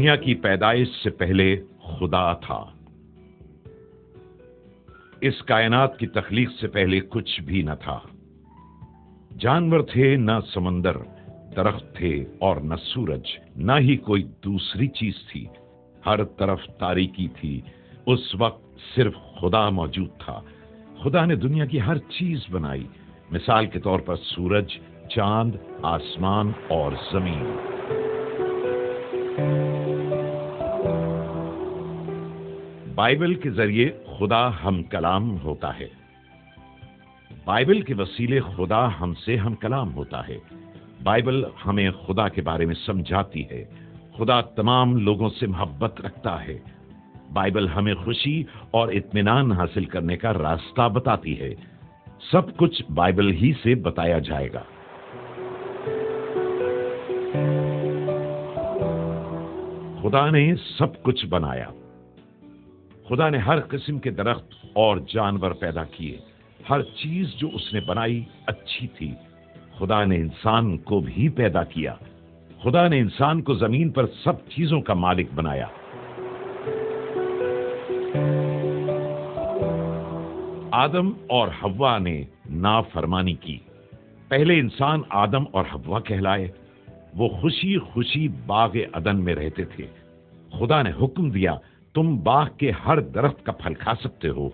دنیا کی پیدائش سے پہلے خدا تھا۔ اس کائنات کی تخلیق سے پہلے کچھ بھی نہ تھا۔ جانور تھے نہ سمندر، درخت تھے اور نہ سورج، نہ ہی کوئی دوسری چیز تھی۔ ہر طرف تاریکی تھی۔ اس وقت صرف خدا موجود تھا۔ خدا نے دنیا کی ہر چیز بنائی، مثال کے طور پر سورج، چاند، آسمان اور زمین۔ بائبل کے ذریعے خدا ہم کلام ہوتا ہے۔ بائبل کے وسیلے خدا ہم سے ہم کلام ہوتا ہے۔ بائبل ہمیں خدا کے بارے میں سمجھاتی ہے۔ خدا تمام لوگوں سے محبت رکھتا ہے۔ بائبل ہمیں خوشی اور اطمینان حاصل کرنے کا راستہ بتاتی ہے۔ سب کچھ بائبل ہی سے بتایا جائے گا۔ خدا نے سب کچھ بنایا۔ خدا نے ہر قسم کے درخت اور جانور پیدا کیے۔ ہر چیز جو اس نے بنائی اچھی تھی۔ خدا نے انسان کو بھی پیدا کیا۔ خدا نے انسان کو زمین پر سب چیزوں کا مالک بنایا۔ آدم اور حوا نے نافرمانی کی۔ پہلے انسان آدم اور حوا کہلائے۔ وہ خوشی خوشی باغ عدن میں رہتے تھے۔ خدا نے حکم دیا، تم باغ کے ہر درخت کا پھل کھا سکتے ہو،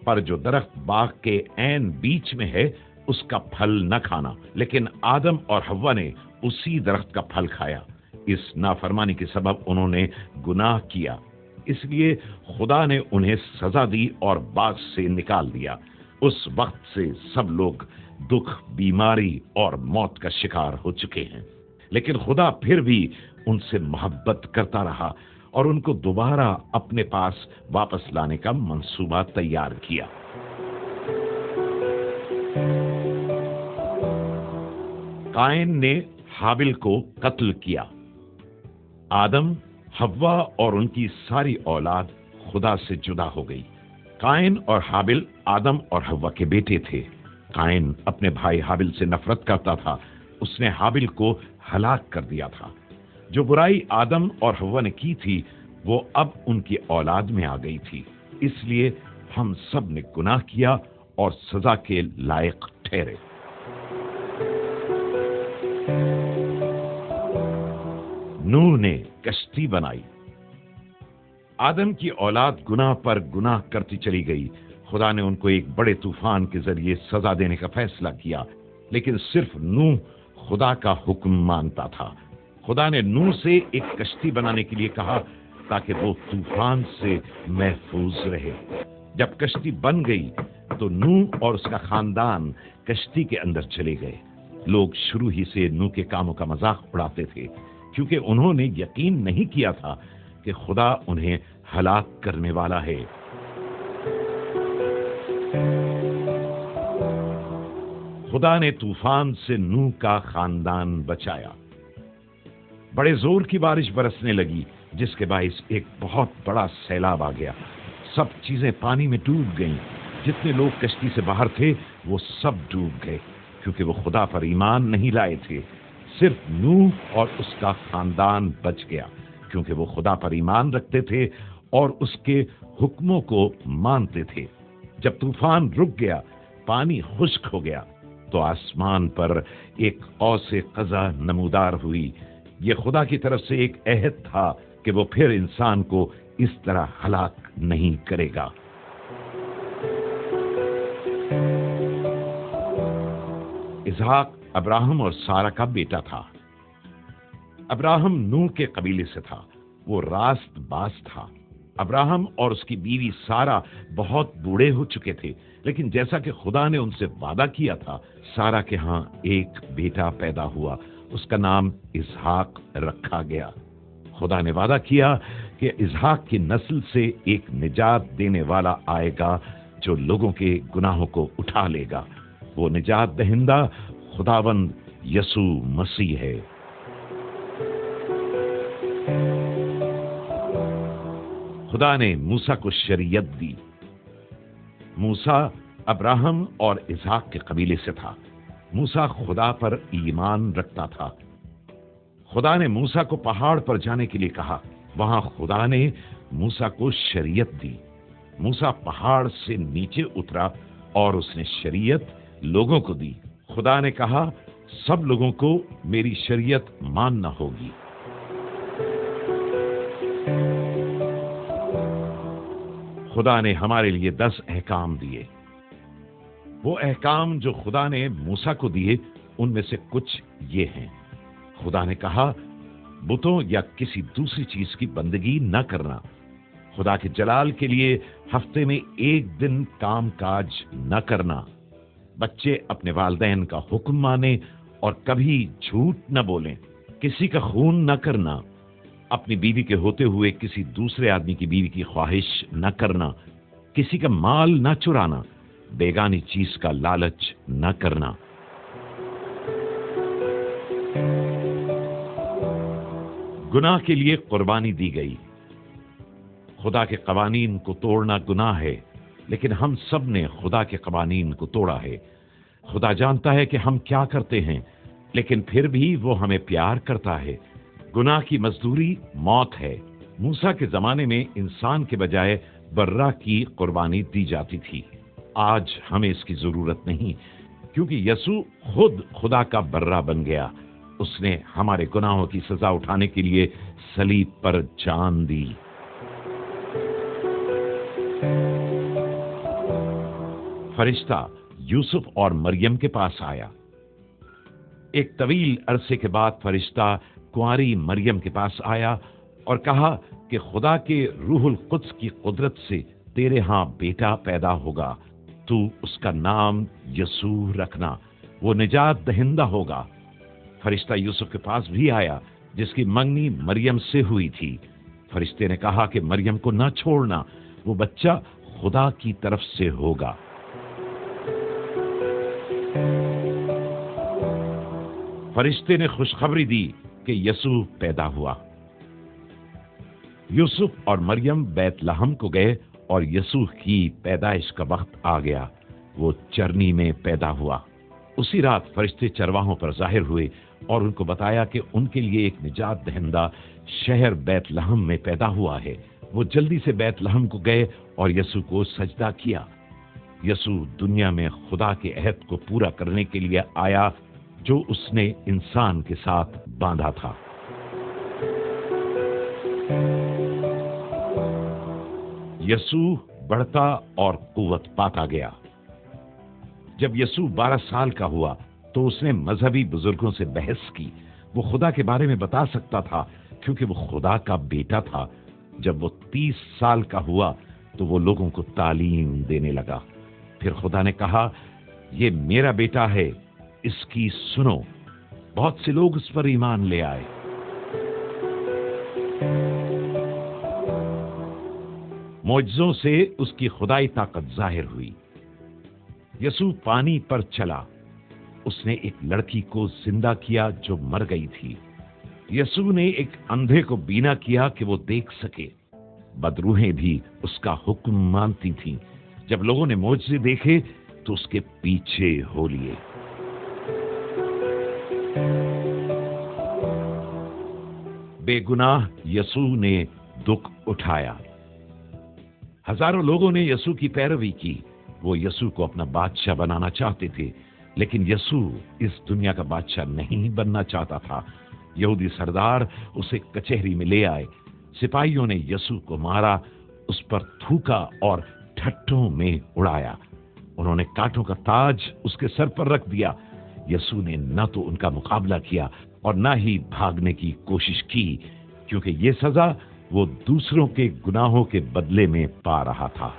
پر جو درخت باغ کے عین بیچ میں ہے اس کا پھل نہ کھانا۔ لیکن آدم اور حوا نے اسی درخت کا پھل کھایا۔ اس نافرمانی کے سبب انہوں نے گناہ کیا، اس لیے خدا نے انہیں سزا دی اور باغ سے نکال دیا۔ اس وقت سے سب لوگ دکھ، بیماری اور موت کا شکار ہو چکے ہیں۔ لیکن خدا پھر بھی ان سے محبت کرتا رہا اور ان کو دوبارہ اپنے پاس واپس لانے کا منصوبہ تیار کیا۔ قائن نے حابل کو قتل کیا۔ آدم، حوا اور ان کی ساری اولاد خدا سے جدا ہو گئی۔ قائن اور حابل آدم اور حوا کے بیٹے تھے۔ قائن اپنے بھائی حابل سے نفرت کرتا تھا۔ اس نے حابل کو ہلاک کر دیا تھا۔ جو برائی آدم اور حوا نے کی تھی وہ اب ان کی اولاد میں آ گئی تھی۔ اس لیے ہم سب نے گناہ کیا اور سزا کے لائق ٹھہرے۔ نوح نے کشتی بنائی۔ آدم کی اولاد گناہ پر گناہ کرتی چلی گئی۔ خدا نے ان کو ایک بڑے طوفان کے ذریعے سزا دینے کا فیصلہ کیا، لیکن صرف نوح خدا کا حکم مانتا تھا۔ خدا نے نوح سے ایک کشتی بنانے کے لیے کہا تاکہ وہ طوفان سے محفوظ رہے۔ جب کشتی بن گئی تو نوح اور اس کا خاندان کشتی کے اندر چلے گئے۔ لوگ شروع ہی سے نوح کے کاموں کا مذاق اڑاتے تھے، کیونکہ انہوں نے یقین نہیں کیا تھا کہ خدا انہیں ہلاک کرنے والا ہے۔ خدا نے طوفان سے نوح کا خاندان بچایا۔ بڑے زور کی بارش برسنے لگی، جس کے باعث ایک بہت بڑا سیلاب آ گیا۔ سب چیزیں پانی میں ڈوب گئیں۔ جتنے لوگ کشتی سے باہر تھے وہ سب ڈوب گئے، کیونکہ وہ خدا پر ایمان نہیں لائے تھے۔ صرف نوح اور اس کا خاندان بچ گیا، کیونکہ وہ خدا پر ایمان رکھتے تھے اور اس کے حکموں کو مانتے تھے۔ جب طوفان رک گیا، پانی خشک ہو گیا، تو آسمان پر ایک قوس قزح نمودار ہوئی۔ یہ خدا کی طرف سے ایک عہد تھا کہ وہ پھر انسان کو اس طرح ہلاک نہیں کرے گا۔ اسحاق ابراہم اور سارہ کا بیٹا تھا۔ ابراہم نوح کے قبیلے سے تھا۔ وہ راست باز تھا۔ ابراہم اور اس کی بیوی سارہ بہت بوڑھے ہو چکے تھے، لیکن جیسا کہ خدا نے ان سے وعدہ کیا تھا، سارہ کے ہاں ایک بیٹا پیدا ہوا۔ اس کا نام اسحاق رکھا گیا۔ خدا نے وعدہ کیا کہ اسحاق کی نسل سے ایک نجات دینے والا آئے گا جو لوگوں کے گناہوں کو اٹھا لے گا۔ وہ نجات دہندہ خداوند یسوع مسیح ہے۔ خدا نے موسیٰ کو شریعت دی۔ موسیٰ ابراہم اور اسحاق کے قبیلے سے تھا۔ موسیٰ خدا پر ایمان رکھتا تھا۔ خدا نے موسیٰ کو پہاڑ پر جانے کے لیے کہا، وہاں خدا نے موسیٰ کو شریعت دی۔ موسیٰ پہاڑ سے نیچے اترا اور اس نے شریعت لوگوں کو دی۔ خدا نے کہا سب لوگوں کو میری شریعت ماننا ہوگی۔ خدا نے ہمارے لیے 10 احکام دیے۔ وہ احکام جو خدا نے موسیٰ کو دیے ان میں سے کچھ یہ ہیں۔ خدا نے کہا بتوں یا کسی دوسری چیز کی بندگی نہ کرنا، خدا کے جلال کے لیے ہفتے میں ایک دن کام کاج نہ کرنا، بچے اپنے والدین کا حکم مانیں اور کبھی جھوٹ نہ بولیں، کسی کا خون نہ کرنا، اپنی بیوی کے ہوتے ہوئے کسی دوسرے آدمی کی بیوی کی خواہش نہ کرنا، کسی کا مال نہ چرانا، بیگانی چیز کا لالچ نہ کرنا۔ گناہ کے لیے قربانی دی گئی۔ خدا کے قوانین کو توڑنا گناہ ہے، لیکن ہم سب نے خدا کے قوانین کو توڑا ہے۔ خدا جانتا ہے کہ ہم کیا کرتے ہیں، لیکن پھر بھی وہ ہمیں پیار کرتا ہے۔ گناہ کی مزدوری موت ہے۔ موسیٰ کے زمانے میں انسان کے بجائے برہ کی قربانی دی جاتی تھی۔ آج ہمیں اس کی ضرورت نہیں، کیونکہ یسوع خود خدا کا برہ بن گیا۔ اس نے ہمارے گناہوں کی سزا اٹھانے کے لیے صلیب پر جان دی۔ فرشتہ یوسف اور مریم کے پاس آیا۔ ایک طویل عرصے کے بعد فرشتہ کنواری مریم کے پاس آیا اور کہا کہ خدا کے روح القدس کی قدرت سے تیرے ہاں بیٹا پیدا ہوگا، تو اس کا نام یسوع رکھنا، وہ نجات دہندہ ہوگا۔ فرشتہ یوسف کے پاس بھی آیا جس کی منگنی مریم سے ہوئی تھی۔ فرشتے نے کہا کہ مریم کو نہ چھوڑنا، وہ بچہ خدا کی طرف سے ہوگا۔ فرشتے نے خوشخبری دی کہ یسوع پیدا ہوا۔ یوسف اور مریم بیت لحم کو گئے اور یسوع کی پیدائش کا وقت آ گیا۔ وہ چرنی میں پیدا ہوا۔ اسی رات فرشتے چرواہوں پر ظاہر ہوئے اور ان کو بتایا کہ ان کے لیے ایک نجات دہندہ شہر بیت لحم میں پیدا ہوا ہے۔ وہ جلدی سے بیت لحم کو گئے اور یسوع کو سجدہ کیا۔ یسوع دنیا میں خدا کے عہد کو پورا کرنے کے لیے آیا جو اس نے انسان کے ساتھ باندھا تھا۔ یسوع بڑھتا اور قوت پاتا گیا۔ جب یسوع 12 سال کا ہوا تو اس نے مذہبی بزرگوں سے بحث کی۔ وہ خدا کے بارے میں بتا سکتا تھا کیونکہ وہ خدا کا بیٹا تھا۔ جب وہ 30 سال کا ہوا تو وہ لوگوں کو تعلیم دینے لگا۔ پھر خدا نے کہا یہ میرا بیٹا ہے، اس کی سنو۔ بہت سے لوگ اس پر ایمان لے آئے۔ معجزوں سے اس کی خدائی طاقت ظاہر ہوئی۔ یسوع پانی پر چلا۔ اس نے ایک لڑکی کو زندہ کیا جو مر گئی تھی۔ یسوع نے ایک اندھے کو بینا کیا کہ وہ دیکھ سکے۔ بدروحیں بھی اس کا حکم مانتی تھیں۔ جب لوگوں نے معجزے دیکھے تو اس کے پیچھے ہو لیے۔ بے گناہ یسوع نے دکھ اٹھایا۔ ہزاروں لوگوں نے یسوع کی پیروی کی۔ وہ یسوع کو اپنا بادشاہ بنانا چاہتے تھے، لیکن یسوع اس دنیا کا بادشاہ نہیں بننا چاہتا تھا۔ یہودی سردار اسے کچہری میں لے آئے۔ سپاہیوں نے یسوع کو مارا، اس پر تھوکا اور ٹھٹوں میں اڑایا۔ انہوں نے کانٹوں کا تاج اس کے سر پر رکھ دیا۔ یسوع نے نہ تو ان کا مقابلہ کیا اور نہ ہی بھاگنے کی کوشش کی، کیونکہ یہ سزا وہ دوسروں کے گناہوں کے بدلے میں پا رہا تھا۔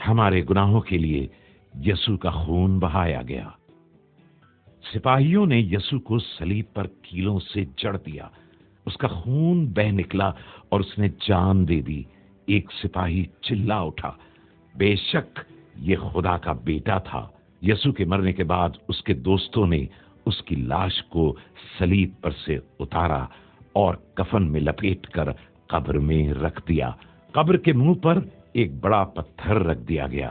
ہمارے گناہوں کے لیے یسوع کا خون بہایا گیا۔ سپاہیوں نے یسوع کو صلیب پر کیلوں سے جڑ دیا۔ اس کا خون بہہ نکلا اور اس نے جان دے دی۔ ایک سپاہی چلا اٹھا، بے شک یہ خدا کا بیٹا تھا۔ یسوع کے مرنے کے بعد اس کے دوستوں نے اس کی لاش کو صلیب پر سے اتارا اور کفن میں لپیٹ کر قبر میں رکھ دیا۔ قبر کے منہ پر ایک بڑا پتھر رکھ دیا گیا۔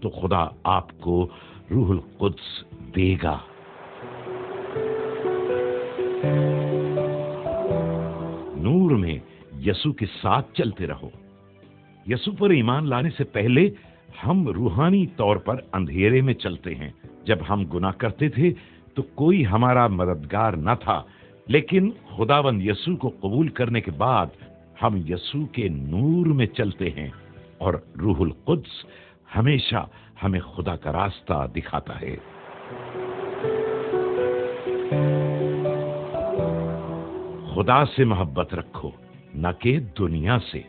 تو خدا آپ کو روح القدس دے گا۔ نور میں یسوع کے ساتھ چلتے رہو۔ یسوع پر ایمان لانے سے پہلے ہم روحانی طور پر اندھیرے میں چلتے ہیں۔ جب ہم گناہ کرتے تھے تو کوئی ہمارا مددگار نہ تھا، لیکن خداوند یسوع کو قبول کرنے کے بعد ہم یسوع کے نور میں چلتے ہیں، اور روح القدس ہمیشہ ہمیں خدا کا راستہ دکھاتا ہے۔ خدا سے محبت رکھو، نہ کہ دنیا سے۔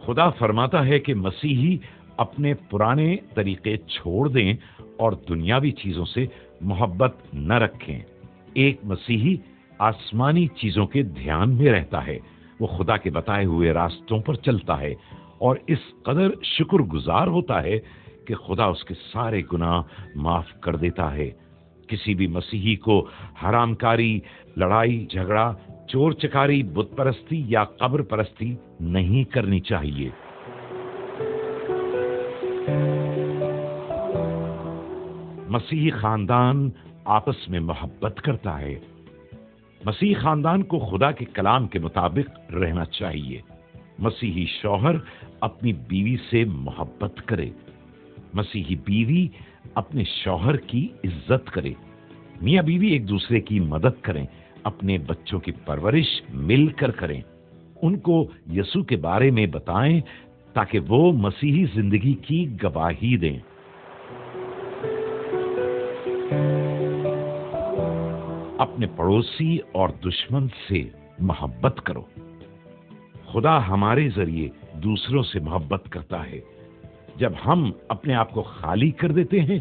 خدا فرماتا ہے کہ مسیحی اپنے پرانے طریقے چھوڑ دیں اور دنیاوی چیزوں سے محبت نہ رکھیں۔ ایک مسیحی آسمانی چیزوں کے دھیان میں رہتا ہے، وہ خدا کے بتائے ہوئے راستوں پر چلتا ہے اور اس قدر شکر گزار ہوتا ہے کہ خدا اس کے سارے گناہ معاف کر دیتا ہے۔ کسی بھی مسیحی کو حرام کاری، لڑائی جھگڑا، چور چکاری، بت پرستی یا قبر پرستی نہیں کرنی چاہیے۔ مسیحی خاندان آپس میں محبت کرتا ہے۔ مسیحی خاندان کو خدا کے کلام کے مطابق رہنا چاہیے۔ مسیحی شوہر اپنی بیوی سے محبت کرے۔ مسیحی بیوی اپنے شوہر کی عزت کرے۔ میاں بیوی ایک دوسرے کی مدد کریں، اپنے بچوں کی پرورش مل کر کریں، ان کو یسوع کے بارے میں بتائیں تاکہ وہ مسیحی زندگی کی گواہی دیں۔ اپنے پڑوسی اور دشمن سے محبت کرو۔ خدا ہمارے ذریعے دوسروں سے محبت کرتا ہے۔ جب ہم اپنے آپ کو خالی کر دیتے ہیں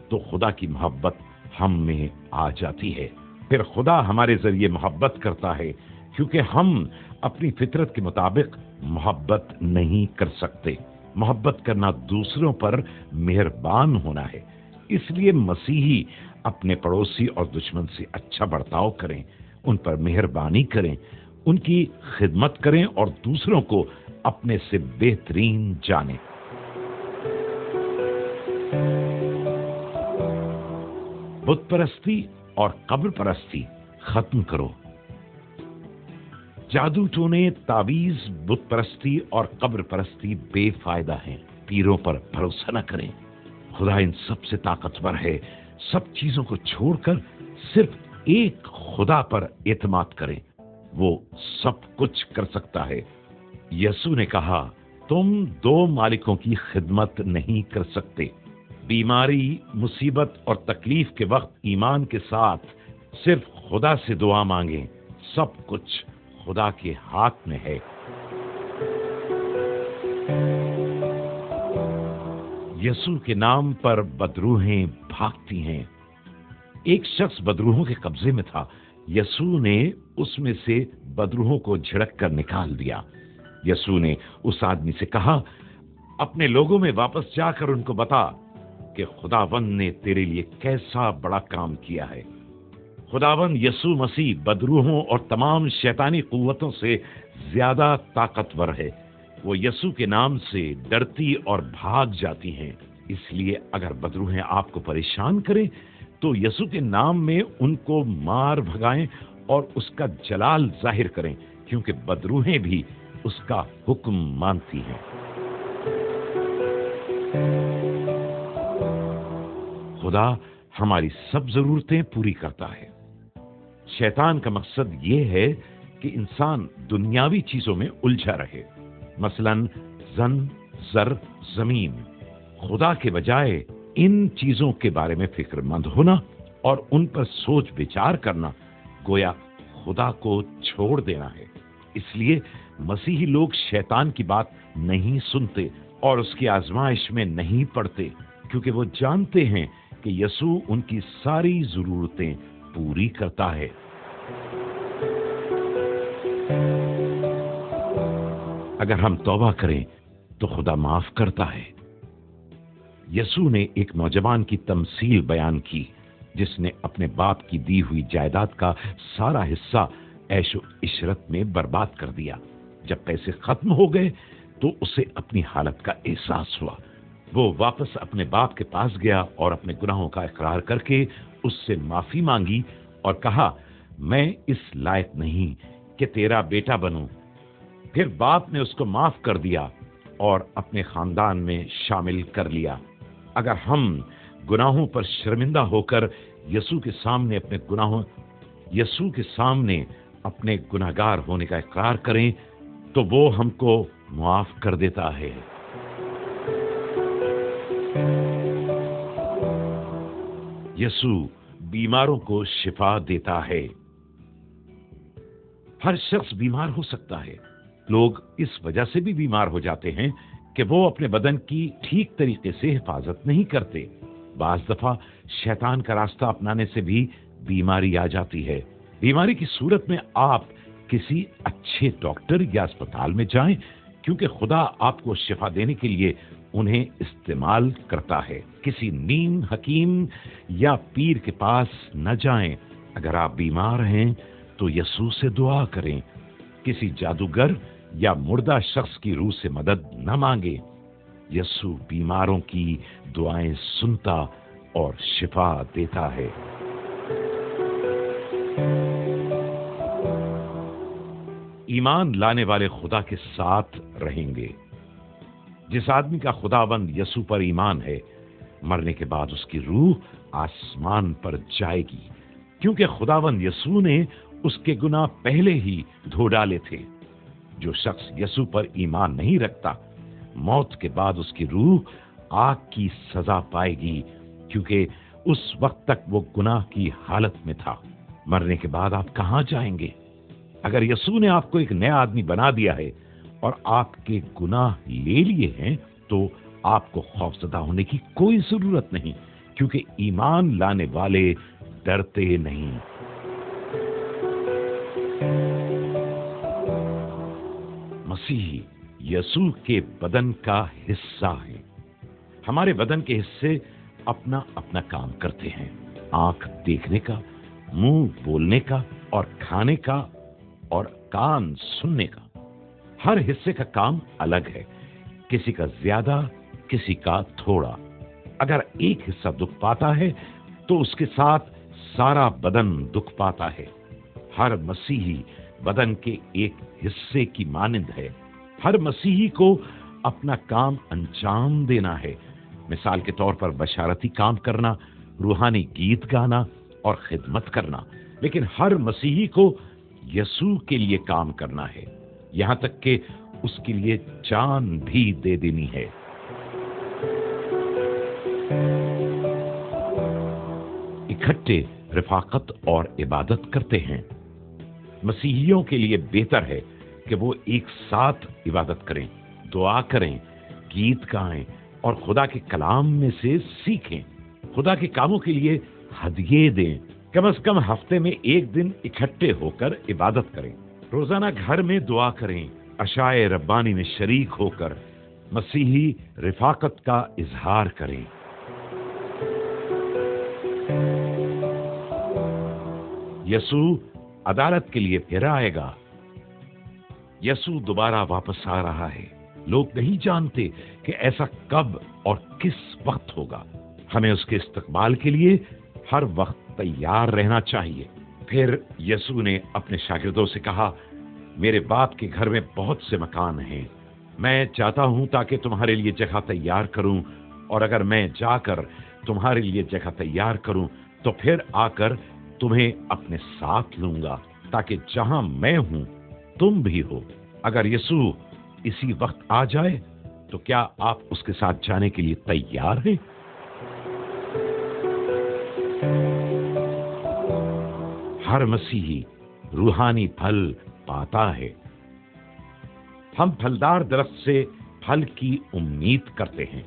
تو خدا کی محبت ہم میں آ جاتی ہے۔ پھر خدا ہمارے ذریعے محبت کرتا ہے کیونکہ ہم اپنی فطرت کے مطابق محبت نہیں کر سکتے۔ محبت کرنا دوسروں پر مہربان ہونا ہے۔ اس لیے مسیحی اپنے پڑوسی اور دشمن سے اچھا برتاؤ کریں، ان پر مہربانی کریں، ان کی خدمت کریں اور دوسروں کو اپنے سے بہترین جانیں۔ بت پرستی اور قبر پرستی ختم کرو۔ جادو ٹونے، تعویذ، بت پرستی اور قبر پرستی بے فائدہ ہیں۔ پیروں پر بھروسہ نہ کریں۔ خدا ان سب سے طاقتور ہے۔ سب چیزوں کو چھوڑ کر صرف ایک خدا پر اعتماد کریں، وہ سب کچھ کر سکتا ہے۔ یسوع نے کہا، تم دو مالکوں کی خدمت نہیں کر سکتے۔ بیماری، مصیبت اور تکلیف کے وقت ایمان کے ساتھ صرف خدا سے دعا مانگیں۔ سب کچھ خدا کے ہاتھ میں ہے۔ یسوع کے نام پر بدروحیں بھاگتی ہیں۔ ایک شخص بدروحوں کے قبضے میں تھا۔ یسوع نے اس میں سے بدروحوں کو جھڑک کر نکال دیا۔ یسوع نے اس آدمی سے کہا، اپنے لوگوں میں واپس جا کر ان کو بتا کہ خداوند نے تیرے لیے کیسا بڑا کام کیا ہے۔ خداوند یسوع مسیح بدروحوں اور تمام شیطانی قوتوں سے زیادہ طاقتور ہے۔ وہ یسوع کے نام سے ڈرتی اور بھاگ جاتی ہیں۔ اس لیے اگر بدروحیں آپ کو پریشان کریں تو یسوع کے نام میں ان کو مار بھگائیں اور اس کا جلال ظاہر کریں، کیونکہ بدروحیں بھی اس کا حکم مانتی ہیں۔ خدا ہماری سب ضرورتیں پوری کرتا ہے۔ شیطان کا مقصد یہ ہے کہ انسان دنیاوی چیزوں میں الجھا رہے، مثلا زن، زر، زمین۔ خدا کے بجائے ان چیزوں کے بارے میں فکر مند ہونا اور ان پر سوچ بچار کرنا گویا خدا کو چھوڑ دینا ہے۔ اس لیے مسیحی لوگ شیطان کی بات نہیں سنتے اور اس کی آزمائش میں نہیں پڑتے، کیونکہ وہ جانتے ہیں کہ یسوع ان کی ساری ضرورتیں پوری کرتا ہے۔ اگر ہم توبہ کریں تو خدا معاف کرتا ہے۔ یسوع نے ایک نوجوان کی تمثیل بیان کی جس نے اپنے باپ کی دی ہوئی جائیداد کا سارا حصہ عیش و عشرت میں برباد کر دیا۔ جب پیسے ختم ہو گئے تو اسے اپنی حالت کا احساس ہوا۔ وہ واپس اپنے باپ کے پاس گیا اور اپنے گناہوں کا اقرار کر کے اس سے معافی مانگی اور کہا، میں اس لائق نہیں کہ تیرا بیٹا بنوں۔ پھر باپ نے اس کو معاف کر دیا اور اپنے خاندان میں شامل کر لیا۔ اگر ہم گناہوں پر شرمندہ ہو کر یسوع کے سامنے اپنے گناہگار ہونے کا اقرار کریں تو وہ ہم کو معاف کر دیتا ہے۔ یسوع بیماروں کو شفا دیتا ہے۔ ہر شخص بیمار ہو سکتا ہے۔ لوگ اس وجہ سے بھی بیمار ہو جاتے ہیں کہ وہ اپنے بدن کی ٹھیک طریقے سے حفاظت نہیں کرتے۔ بعض دفعہ شیطان کا راستہ اپنانے سے بھی بیماری آ جاتی ہے۔ بیماری کی صورت میں آپ کسی اچھے ڈاکٹر یا اسپتال میں جائیں، کیونکہ خدا آپ کو شفا دینے کے لیے انہیں استعمال کرتا ہے۔ کسی نیم حکیم یا پیر کے پاس نہ جائیں۔ اگر آپ بیمار ہیں تو یسوع سے دعا کریں۔ کسی جادوگر یا مردہ شخص کی روح سے مدد نہ مانگیں۔ یسوع بیماروں کی دعائیں سنتا اور شفا دیتا ہے۔ ایمان لانے والے خدا کے ساتھ رہیں گے۔ جس آدمی کا خداوند یسوع پر ایمان ہے، مرنے کے بعد اس کی روح آسمان پر جائے گی، کیونکہ خداوند یسوع نے اس کے گناہ پہلے ہی دھو ڈالے تھے۔ جو شخص یسوع پر ایمان نہیں رکھتا، موت کے بعد اس کی روح آگ کی سزا پائے گی، کیونکہ اس وقت تک وہ گناہ کی حالت میں تھا۔ مرنے کے بعد آپ کہاں جائیں گے؟ اگر یسوع نے آپ کو ایک نیا آدمی بنا دیا ہے اور آپ کے گناہ لے لیے ہیں تو آپ کو خوفزدہ ہونے کی کوئی ضرورت نہیں، کیونکہ ایمان لانے والے ڈرتے نہیں۔ مسیحی یسوع کے بدن کا حصہ ہے۔ ہمارے بدن کے حصے اپنا اپنا کام کرتے ہیں۔ آنکھ دیکھنے کا، منہ بولنے کا اور کھانے کا، اور کان سننے کا۔ ہر حصے کا کام الگ ہے، کسی کا زیادہ، کسی کا تھوڑا۔ اگر ایک حصہ دکھ پاتا ہے تو اس کے ساتھ سارا بدن دکھ پاتا ہے۔ ہر مسیحی بدن کے ایک حصے کی مانند ہے۔ ہر مسیحی کو اپنا کام انجام دینا ہے۔ مثال کے طور پر بشارتی کام کرنا، روحانی گیت گانا اور خدمت کرنا۔ لیکن ہر مسیحی کو یسوع کے لیے کام کرنا ہے، یہاں تک کہ اس کے لیے جان بھی دے دینی ہے۔ اکٹھے رفاقت اور عبادت کرتے ہیں۔ مسیحیوں کے لیے بہتر ہے کہ وہ ایک ساتھ عبادت کریں، دعا کریں، گیت گائیں اور خدا کے کلام میں سے سیکھیں۔ خدا کے کاموں کے لیے ہدیے دیں۔ کم از کم ہفتے میں ایک دن اکٹھے ہو کر عبادت کریں۔ روزانہ گھر میں دعا کریں۔ عشائے ربانی میں شریک ہو کر مسیحی رفاقت کا اظہار کریں۔ یسوع عدالت کے لیے پھر آئے گا۔ یسوع دوبارہ واپس آ رہا ہے۔ لوگ نہیں جانتے کہ ایسا کب اور کس وقت ہوگا۔ ہمیں اس کے استقبال کے لیے ہر وقت تیار رہنا چاہیے۔ پھر یسوع نے اپنے شاگردوں سے کہا، میرے باپ کے گھر میں بہت سے مکان ہیں۔ میں چاہتا ہوں تاکہ تمہارے لیے جگہ تیار کروں، اور اگر میں جا کر تمہارے لیے جگہ تیار کروں تو پھر آ کر تمہیں اپنے ساتھ لوں گا، تاکہ جہاں میں ہوں تم بھی ہو۔ اگر یسوع اسی وقت آ جائے تو کیا آپ اس کے ساتھ جانے کے لیے تیار ہیں؟ ہر مسیحی روحانی پھل پاتا ہے۔ ہم پھلدار درخت سے پھل کی امید کرتے ہیں۔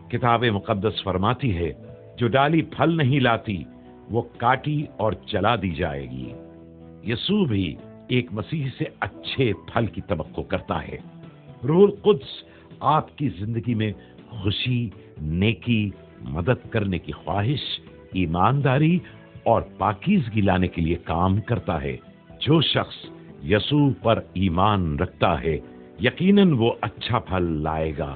کتاب مقدس فرماتی ہے، جو ڈالی پھل نہیں لاتی وہ کاٹی اور جلا دی جائے گی۔ یسوع بھی ایک مسیحی سے اچھے پھل کی توقع کرتا ہے۔ روح القدس آپ کی زندگی میں خوشی، نیکی، مدد کرنے کی خواہش، ایمانداری اور پاکیزگی لانے کے لیے کام کرتا ہے۔ جو شخص یسوع پر ایمان رکھتا ہے، یقیناً وہ اچھا پھل لائے گا۔